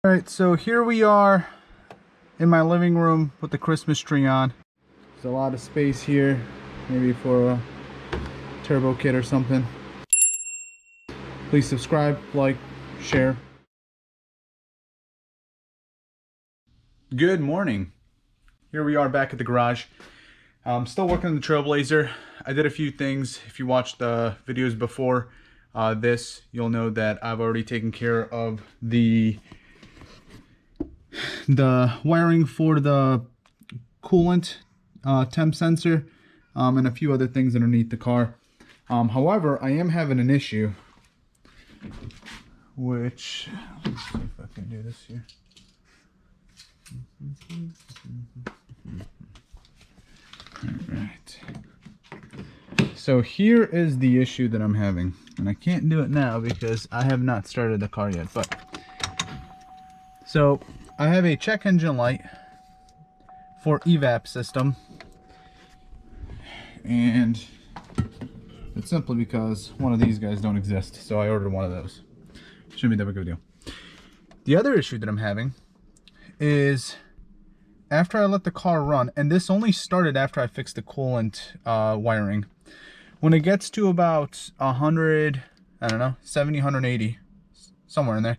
Alright, so here we are in my living room with the Christmas tree on. There's a lot of space here, maybe for a turbo kit or something. Please subscribe, like, share. Good morning. Here we are back at the garage. I'm still working on the Trailblazer. I did a few things. If you watched the videos before this, you'll know that I've already taken care of the wiring for the coolant temp sensor and a few other things underneath the car. However, I am having an issue, which, let's see if I can do this here. Alright. So here is the issue that I'm having, and I can't do it now because I have not started the car yet, but so I have a check engine light for evap system, and it's simply because one of these guys don't exist, so I ordered one of those. Shouldn't be that big of a deal. The other issue that I'm having is after I let the car run, and this only started after I fixed the coolant wiring, when it gets to about 100, I don't know, 70, 180, somewhere in there,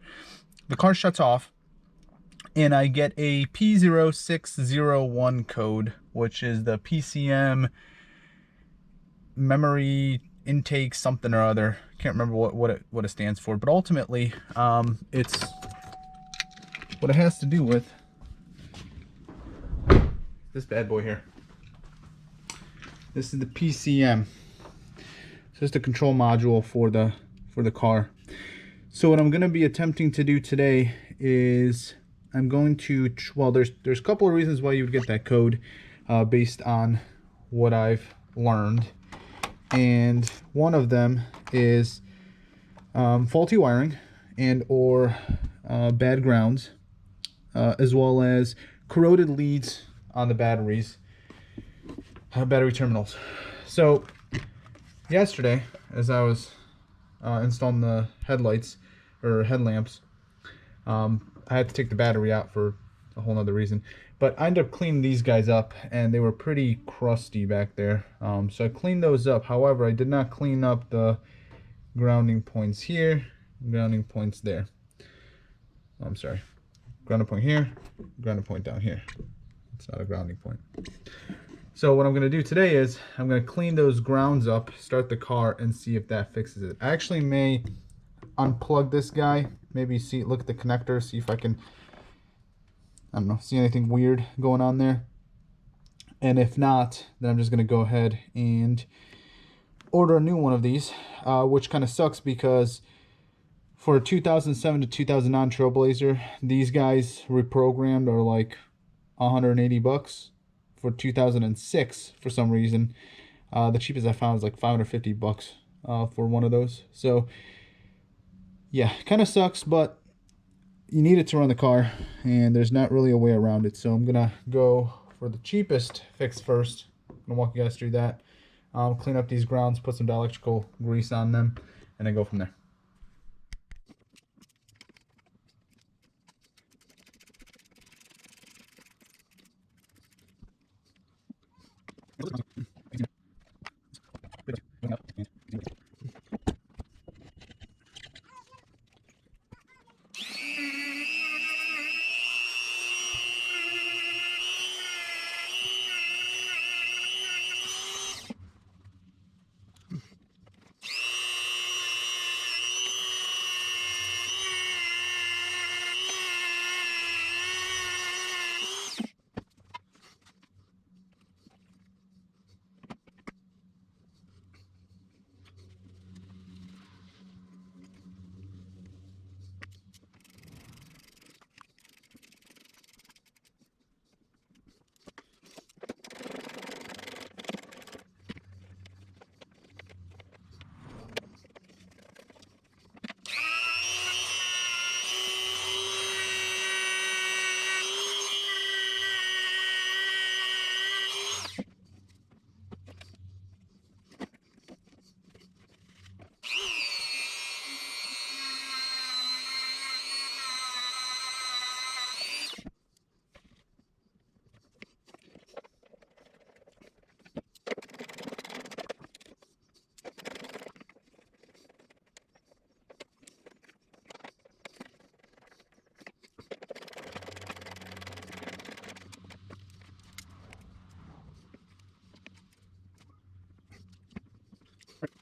the car shuts off, and I get a P0601 code, which is the PCM memory intake something or other. Can't remember what it stands for, but ultimately it's what it has to do with this bad boy here. This is the PCM. So it's the control module for the car. So what I'm going to be attempting to do today is I'm going to, well, there's a couple of reasons why you would get that code based on what I've learned, and one of them is faulty wiring and or bad grounds, as well as corroded leads on the batteries, battery terminals. So yesterday, as I was installing the headlights or headlamps, I had to take the battery out for a whole nother reason, but I ended up cleaning these guys up, and they were pretty crusty back there. So I cleaned those up. However, I did not clean up the grounding points here, grounding points there. I'm sorry, grounding point here, grounding point down here. It's not a grounding point. So what I'm going to do today is I'm going to clean those grounds up, start the car, and see if that fixes it. I actually may unplug this guy, maybe look at the connector, see if I can, I don't know, see anything weird going on there. And if not, then I'm just going to go ahead and order a new one of these, which kind of sucks because for a 2007 to 2009 Trailblazer, these guys reprogrammed are like 180 bucks. For 2006, for some reason, the cheapest I found is like 550 bucks for one of those. So yeah, kind of sucks, but you need it to run the car, and there's not really a way around it. So I'm gonna go for the cheapest fix first. I'm gonna walk you guys through that. Clean up these grounds, put some electrical grease on them, and then go from there.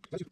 Trying to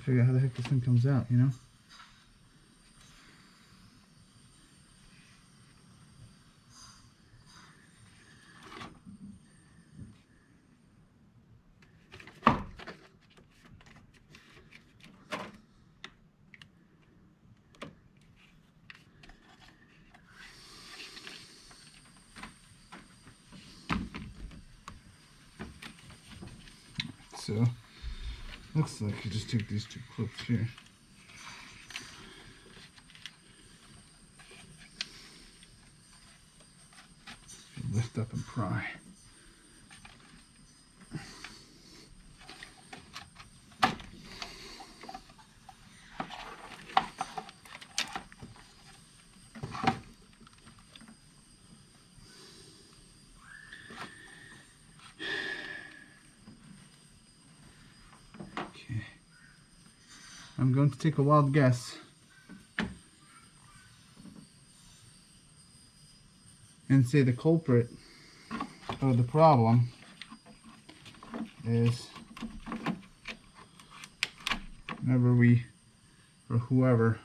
figure out how the heck this thing comes out, you know? So, looks like you just take these two clips here. You lift up and pry. Okay. I'm going to take a wild guess and say the culprit or the problem is whenever we, or whoever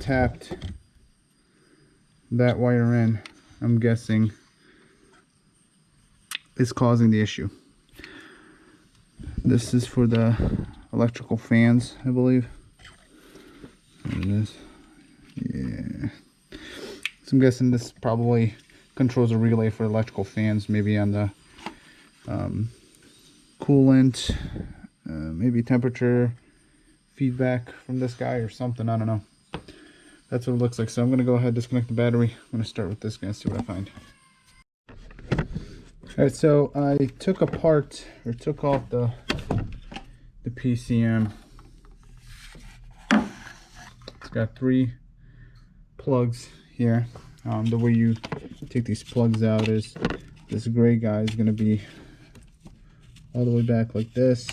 tapped that wire in, I'm guessing is causing the issue. This is for the electrical fans, I believe. There it is. Yeah. So I'm guessing this probably controls a relay for electrical fans, maybe on the coolant, maybe temperature feedback from this guy or something. I don't know. That's what it looks like. So I'm going to go ahead and disconnect the battery. I'm going to start with this guy and see what I find. Alright, so I took apart, or took off the PCM. It's got 3 plugs here. The way you take these plugs out is this gray guy is going to be all the way back like this.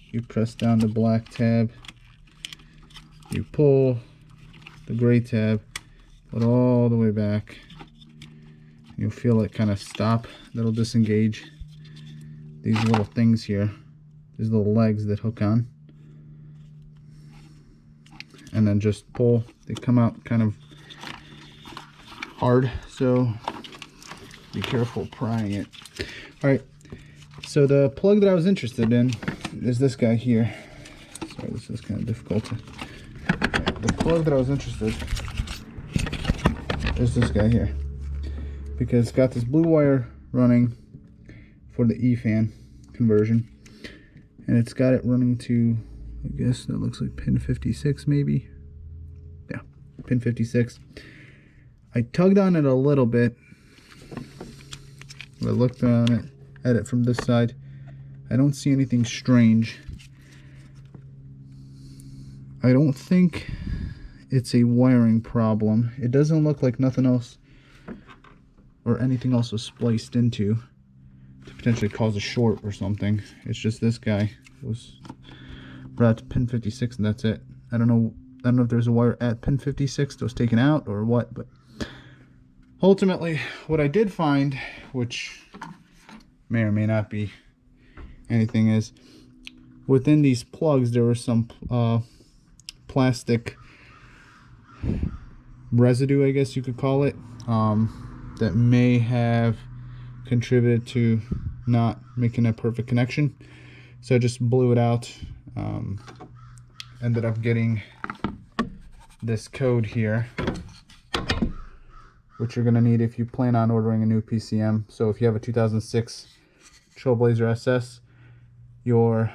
You press down the black tab, you pull the gray tab, put it all the way back. You'll feel it kind of stop. That'll disengage these little things here, these little legs that hook on, and then just pull. They come out kind of hard, so be careful prying it. Alright, so the plug that I was interested in is this guy here. Sorry, this is kind of difficult to... The plug that I was interested is this guy here, because it's got this blue wire running for the E-fan conversion, and it's got it running to, I guess that looks like pin 56 maybe. Yeah, pin 56. I tugged on it a little bit. I looked at it from this side. I don't see anything strange. I don't think it's a wiring problem. It doesn't look like nothing else or anything else was spliced into to potentially cause a short or something. It's just this guy was brought to pin 56 and that's it. I don't know if there's a wire at pin 56 that was taken out or what, but ultimately, what I did find, which may or may not be anything, is within these plugs there was some plastic residue, I guess you could call it, that may have contributed to not making a perfect connection. So I just blew it out. Ended up getting this code here, which you're going to need if you plan on ordering a new PCM. So if you have a 2006 Trailblazer SS, you'll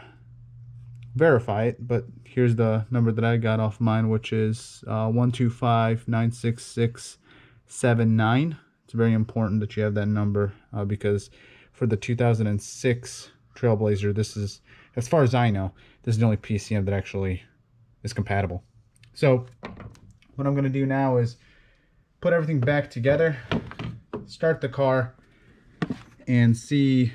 verify it, but here's the number that I got off mine, which is 125-96679. It's very important that you have that number, because for the 2006 Trailblazer, this is, as far as I know, this is the only PCM that actually is compatible. So what I'm going to do now is put everything back together, start the car, and see.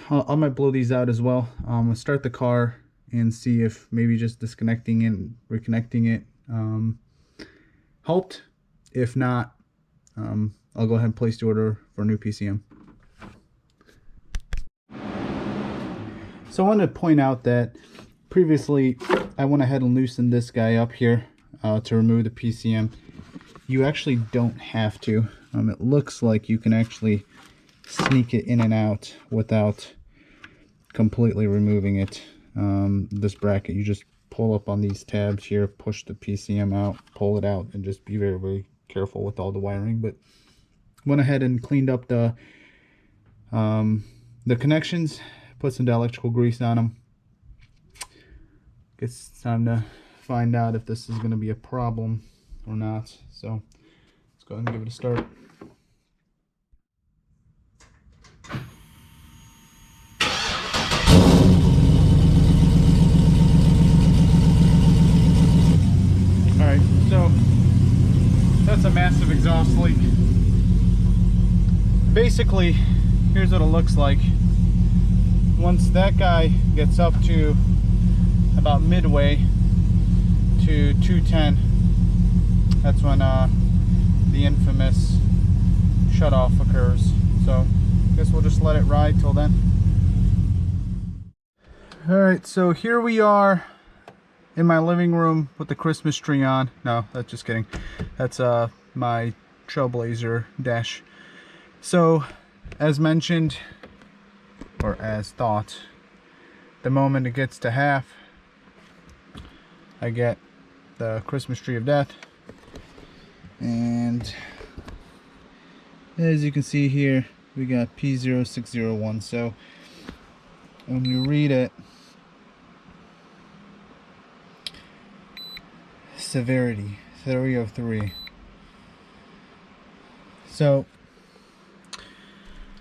I might blow these out as well. I'm going to start the car and see if maybe just disconnecting and reconnecting it helped. If not, I'll go ahead and place the order for a new PCM. So I want to point out that previously I went ahead and loosened this guy up here to remove the PCM. You actually don't have to. It looks like you can actually sneak it in and out without completely removing it. This bracket, you just pull up on these tabs here, push the PCM out, pull it out, and just be very, very careful with all the wiring. But went ahead and cleaned up the connections, put some electrical grease on them. Guess it's time to find out if this is going to be a problem or not. So let's go ahead and give it a start. Alright, so that's a massive exhaust leak. Basically, here's what it looks like. Once that guy gets up to about midway to 210, that's when the infamous shutoff occurs. So I guess we'll just let it ride till then. Alright, so here we are in my living room with the Christmas tree on. No, that's just kidding. That's my Trailblazer dash. So as mentioned, or as thought, the moment it gets to half, I get the Christmas tree of death. And as you can see here, we got P0601. So when you read it, severity 303. So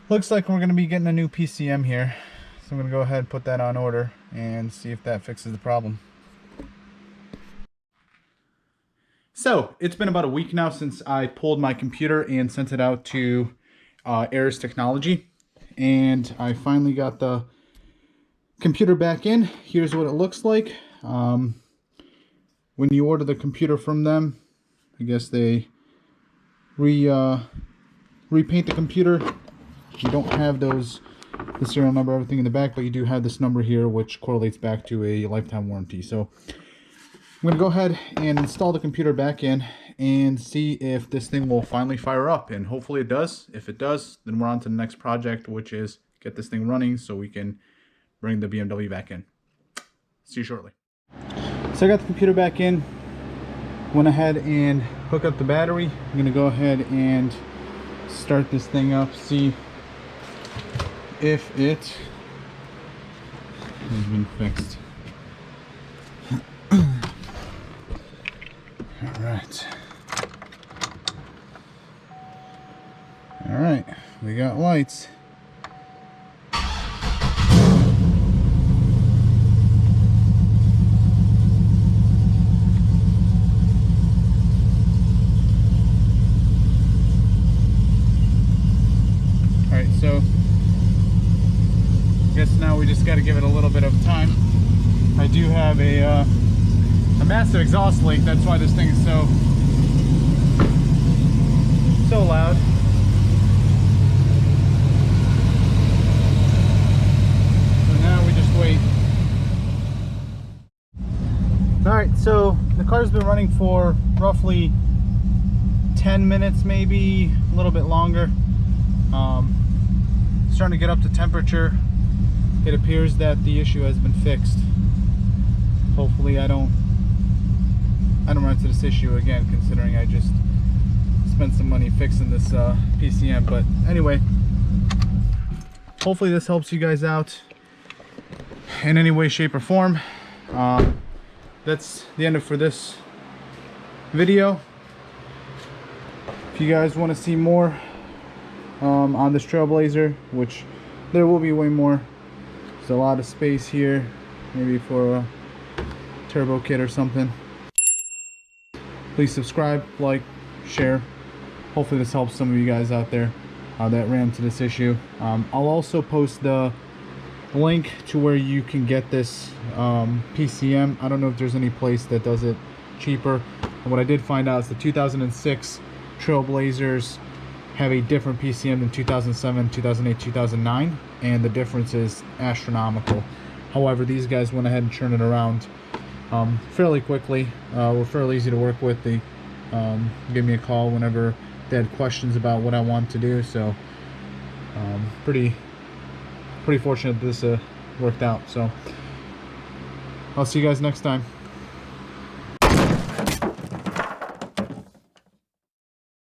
looks like we're going to be getting a new PCM here. So I'm going to go ahead and put that on order and see if that fixes the problem. So it's been about a week now since I pulled my computer and sent it out to Ares Technology, and I finally got the computer back in. Here's what it looks like. When you order the computer from them, I guess they repaint the computer. You don't have the serial number, everything in the back, but you do have this number here, which correlates back to a lifetime warranty. So I'm going to go ahead and install the computer back in and see if this thing will finally fire up, and hopefully it does. If it does, then we're on to the next project, which is get this thing running so we can bring the BMW back in. See you shortly. So I got the computer back in, went ahead and hooked up the battery. I'm going to go ahead and start this thing up, see if it has been fixed. Alright, we got lights. Alright, so I guess now we just got to give it a little bit of time. I do have a massive exhaust leak. That's why this thing is so so loud. So now we just wait. Alright, so the car's been running for roughly 10 minutes, maybe a little bit longer. Starting to get up to temperature. It appears that the issue has been fixed. Hopefully I don't run into this issue again, considering I just spent some money fixing this PCM. But anyway, hopefully this helps you guys out in any way, shape, or form. That's the end of for this video. If you guys want to see more on this Trailblazer, which there will be way more, there's a lot of space here, maybe for a turbo kit or something. Please subscribe, like, share. Hopefully this helps some of you guys out there that ran into this issue. I'll also post the link to where you can get this PCM. I don't know if there's any place that does it cheaper. And what I did find out is the 2006 Trailblazers have a different PCM than 2007, 2008, 2009, and the difference is astronomical. However, these guys went ahead and turned it around fairly quickly. Were fairly easy to work with. They gave me a call whenever they had questions about what I wanted to do. So pretty fortunate that this worked out. So I'll see you guys next time.